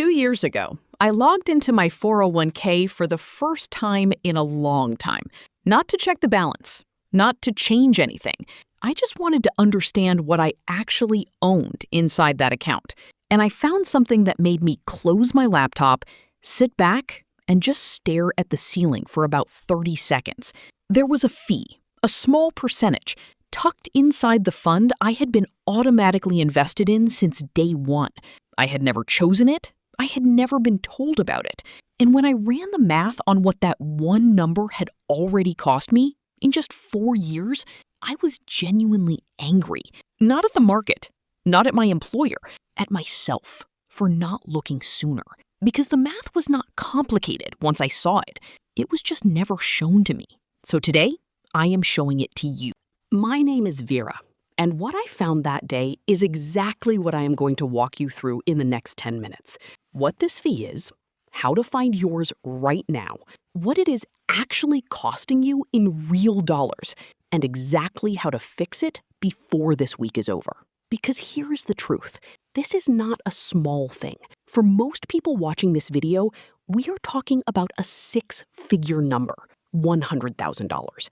2 years ago, I logged into my 401k for the first time in a long time. Not to check the balance, not to change anything. I just wanted to understand what I actually owned inside that account. And I found something that made me close my laptop, sit back, and just stare at the ceiling for about 30 seconds. There was a fee, a small percentage, tucked inside the fund I had been automatically invested in since day one. I had never chosen it. I had never been told about it. And when I ran the math on what that one number had already cost me in just 4 years, I was genuinely angry. Not at the market, not at my employer, at myself for not looking sooner. Because the math was not complicated once I saw it. It was just never shown to me. So today, I am showing it to you. My name is Vera, and what I found that day is exactly what I am going to walk you through in the next 10 minutes. What this fee is, how to find yours right now, what it is actually costing you in real dollars, and exactly how to fix it before this week is over. Because here is the truth. This is not a small thing. For most people watching this video, we are talking about a 6-figure number, $100,000,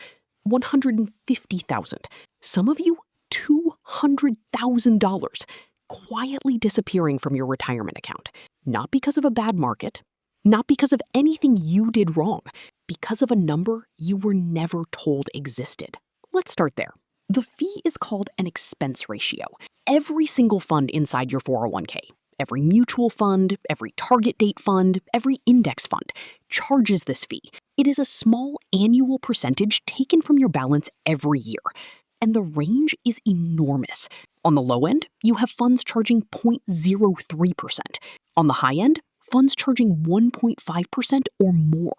$150,000, some of you $200,000, quietly disappearing from your retirement account. Not because of a bad market, not because of anything you did wrong, because of a number you were never told existed. Let's start there. The fee is called an expense ratio. Every single fund inside your 401k, every mutual fund, every target date fund, every index fund charges this fee. It is a small annual percentage taken from your balance every year. And the range is enormous. On the low end, you have funds charging 0.03%. On the high end, funds charging 1.5% or more.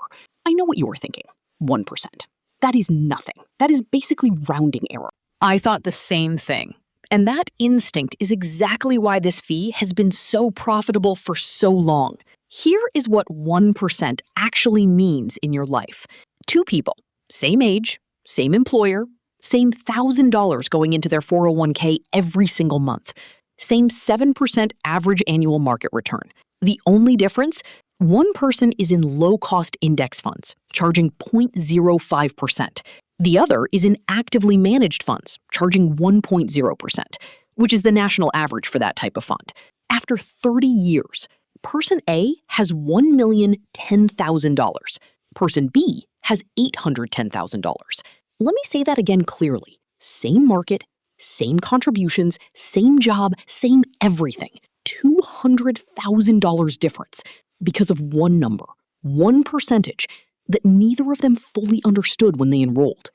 I know what you are thinking. 1%. That is nothing. That is basically rounding error. I thought the same thing. And that instinct is exactly why this fee has been so profitable for so long. Here is what 1% actually means in your life. 2 people, same age, same employer, same $1,000 going into their 401k every single month. Same 7% average annual market return. The only difference, one person is in low-cost index funds, charging 0.05%. The other is in actively managed funds, charging 1.0%, which is the national average for that type of fund. After 30 years, person A has $1,010,000. Person B has $810,000. Let me say that again clearly. Same market, same contributions, same job, same everything. $200,000 difference because of one number, one percentage that neither of them fully understood when they enrolled.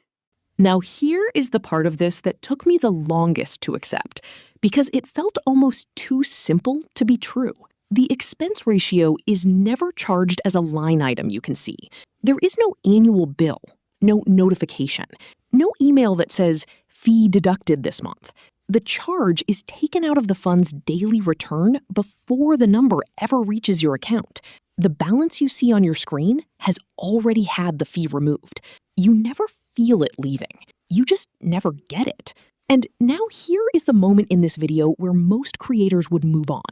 Now here is the part of this that took me the longest to accept because it felt almost too simple to be true. The expense ratio is never charged as a line item you can see. There is no annual bill, no notification, no email that says fee deducted this month. The charge is taken out of the fund's daily return before the number ever reaches your account. The balance you see on your screen has already had the fee removed. You never feel it leaving. You just never get it. And now here is the moment in this video where most creators would move on.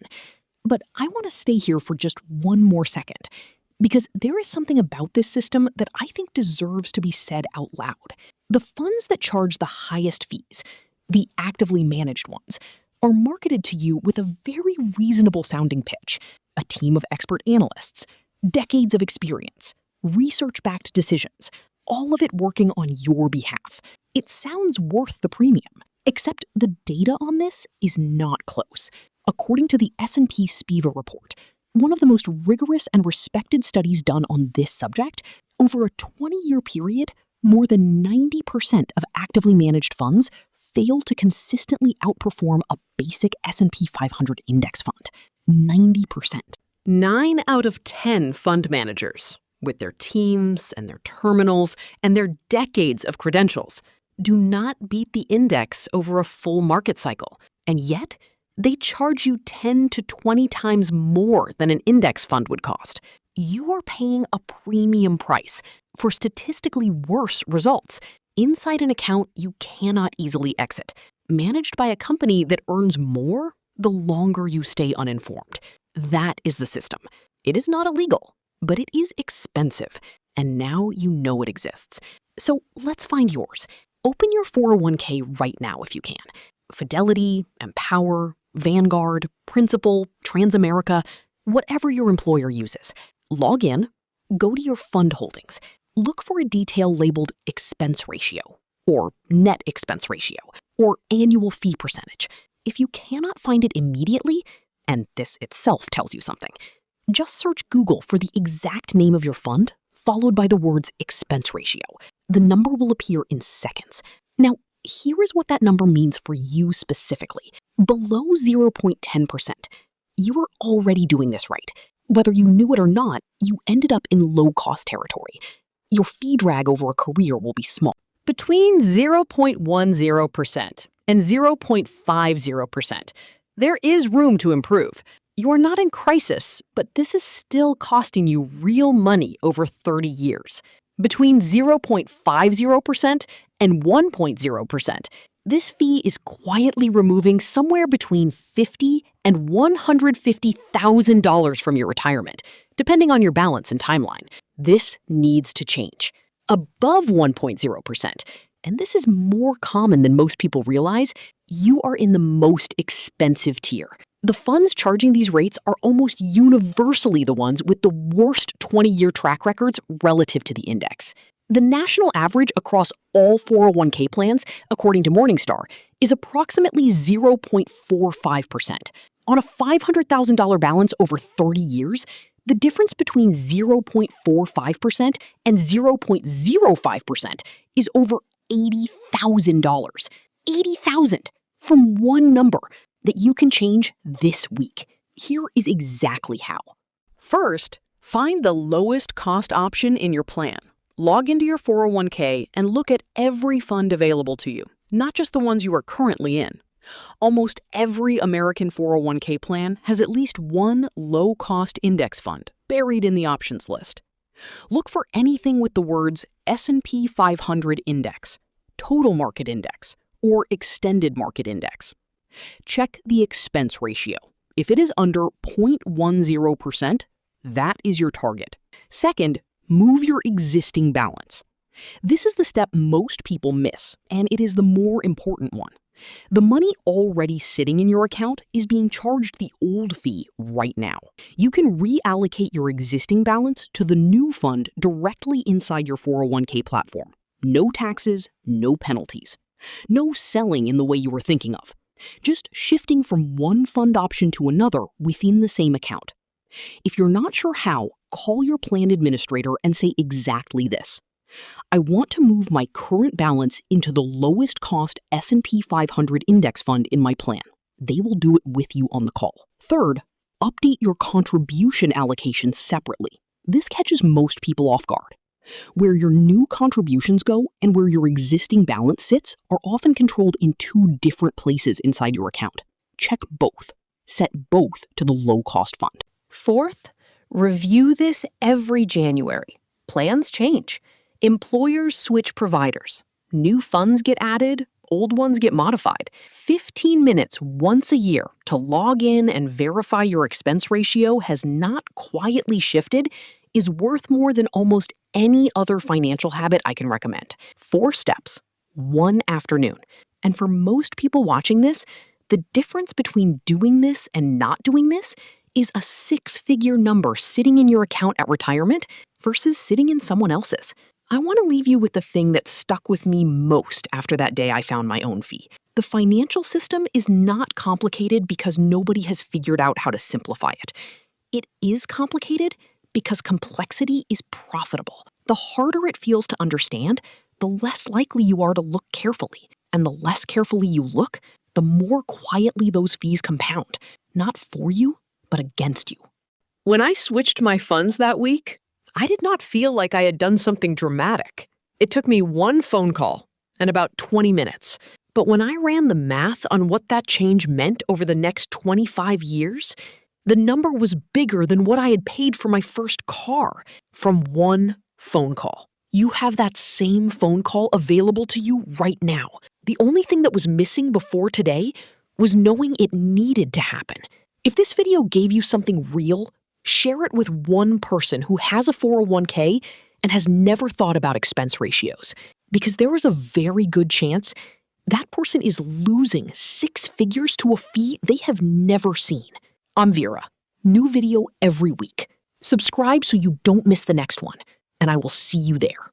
But I want to stay here for just one more second, because there is something about this system that I think deserves to be said out loud. The funds that charge the highest fees, the actively managed ones, are marketed to you with a very reasonable sounding pitch, a team of expert analysts, decades of experience, research-backed decisions, all of it working on your behalf. It sounds worth the premium, except the data on this is not close. According to the S&P SPIVA Report, one of the most rigorous and respected studies done on this subject, over a 20-year period, more than 90% of actively managed funds fail to consistently outperform a basic S&P 500 index fund. 90%. 9 out of 10 fund managers, with their teams and their terminals and their decades of credentials, do not beat the index over a full market cycle. And yet, they charge you 10 to 20 times more than an index fund would cost. You are paying a premium price for statistically worse results inside an account you cannot easily exit, managed by a company that earns more the longer you stay uninformed. That is the system. It is not illegal, but it is expensive, and now you know it exists. So let's find yours. Open your 401k right now if you can. Fidelity, Empower, Vanguard, Principal, Transamerica, whatever your employer uses. Log in, go to your fund holdings. Look for a detail labeled expense ratio, or net expense ratio, or annual fee percentage. If you cannot find it immediately, and this itself tells you something, just search Google for the exact name of your fund, followed by the words expense ratio. The number will appear in seconds. Now, here is what that number means for you specifically. Below 0.10%, you are already doing this right. Whether you knew it or not, you ended up in low-cost territory. Your fee drag over a career will be small. Between 0.10% and 0.50%, there is room to improve. You are not in crisis, but this is still costing you real money over 30 years. Between 0.50% and 1.0%, this fee is quietly removing somewhere between $50,000 and $150,000 from your retirement, depending on your balance and timeline. This needs to change. Above 1.0%, and this is more common than most people realize, you are in the most expensive tier. The funds charging these rates are almost universally the ones with the worst 20-year track records relative to the index. The national average across all 401k plans, according to Morningstar, is approximately 0.45%. On a $500,000 balance over 30 years, the difference between 0.45% and 0.05% is over $80,000. $80,000 from one number that you can change this week. Here is exactly how. First, find the lowest cost option in your plan. Log into your 401k and look at every fund available to you, not just the ones you are currently in. Almost every American 401k plan has at least one low-cost index fund buried in the options list. Look for anything with the words S&P 500 Index, Total Market Index, or Extended Market Index. Check the expense ratio. If it is under 0.10%, that is your target. Second, move your existing balance. This is the step most people miss, and it is the more important one. The money already sitting in your account is being charged the old fee right now. You can reallocate your existing balance to the new fund directly inside your 401k platform. No taxes, no penalties. No selling in the way you were thinking of. Just shifting from one fund option to another within the same account. If you're not sure how, call your plan administrator and say exactly this. I want to move my current balance into the lowest cost S&P 500 index fund in my plan. They will do it with you on the call. Third, update your contribution allocation separately. This catches most people off guard. Where your new contributions go and where your existing balance sits are often controlled in two different places inside your account. Check both. Set both to the low-cost fund. Fourth, review this every January. Plans change. Employers switch providers. New funds get added, old ones get modified. 15 minutes once a year to log in and verify your expense ratio has not quietly shifted is worth more than almost any other financial habit I can recommend. 4 steps, 1 afternoon. And for most people watching this, the difference between doing this and not doing this is a 6-figure number sitting in your account at retirement versus sitting in someone else's. I want to leave you with the thing that stuck with me most after that day I found my own fee. The financial system is not complicated because nobody has figured out how to simplify it. It is complicated because complexity is profitable. The harder it feels to understand, the less likely you are to look carefully. And the less carefully you look, the more quietly those fees compound. Not for you, but against you. When I switched my funds that week, I did not feel like I had done something dramatic. It took me one phone call and about 20 minutes. But when I ran the math on what that change meant over the next 25 years, the number was bigger than what I had paid for my first car from one phone call. You have that same phone call available to you right now. The only thing that was missing before today was knowing it needed to happen. If this video gave you something real, share it with one person who has a 401k and has never thought about expense ratios, because there is a very good chance that person is losing 6 figures to a fee they have never seen. I'm Vera. New video every week. Subscribe so you don't miss the next one, and I will see you there.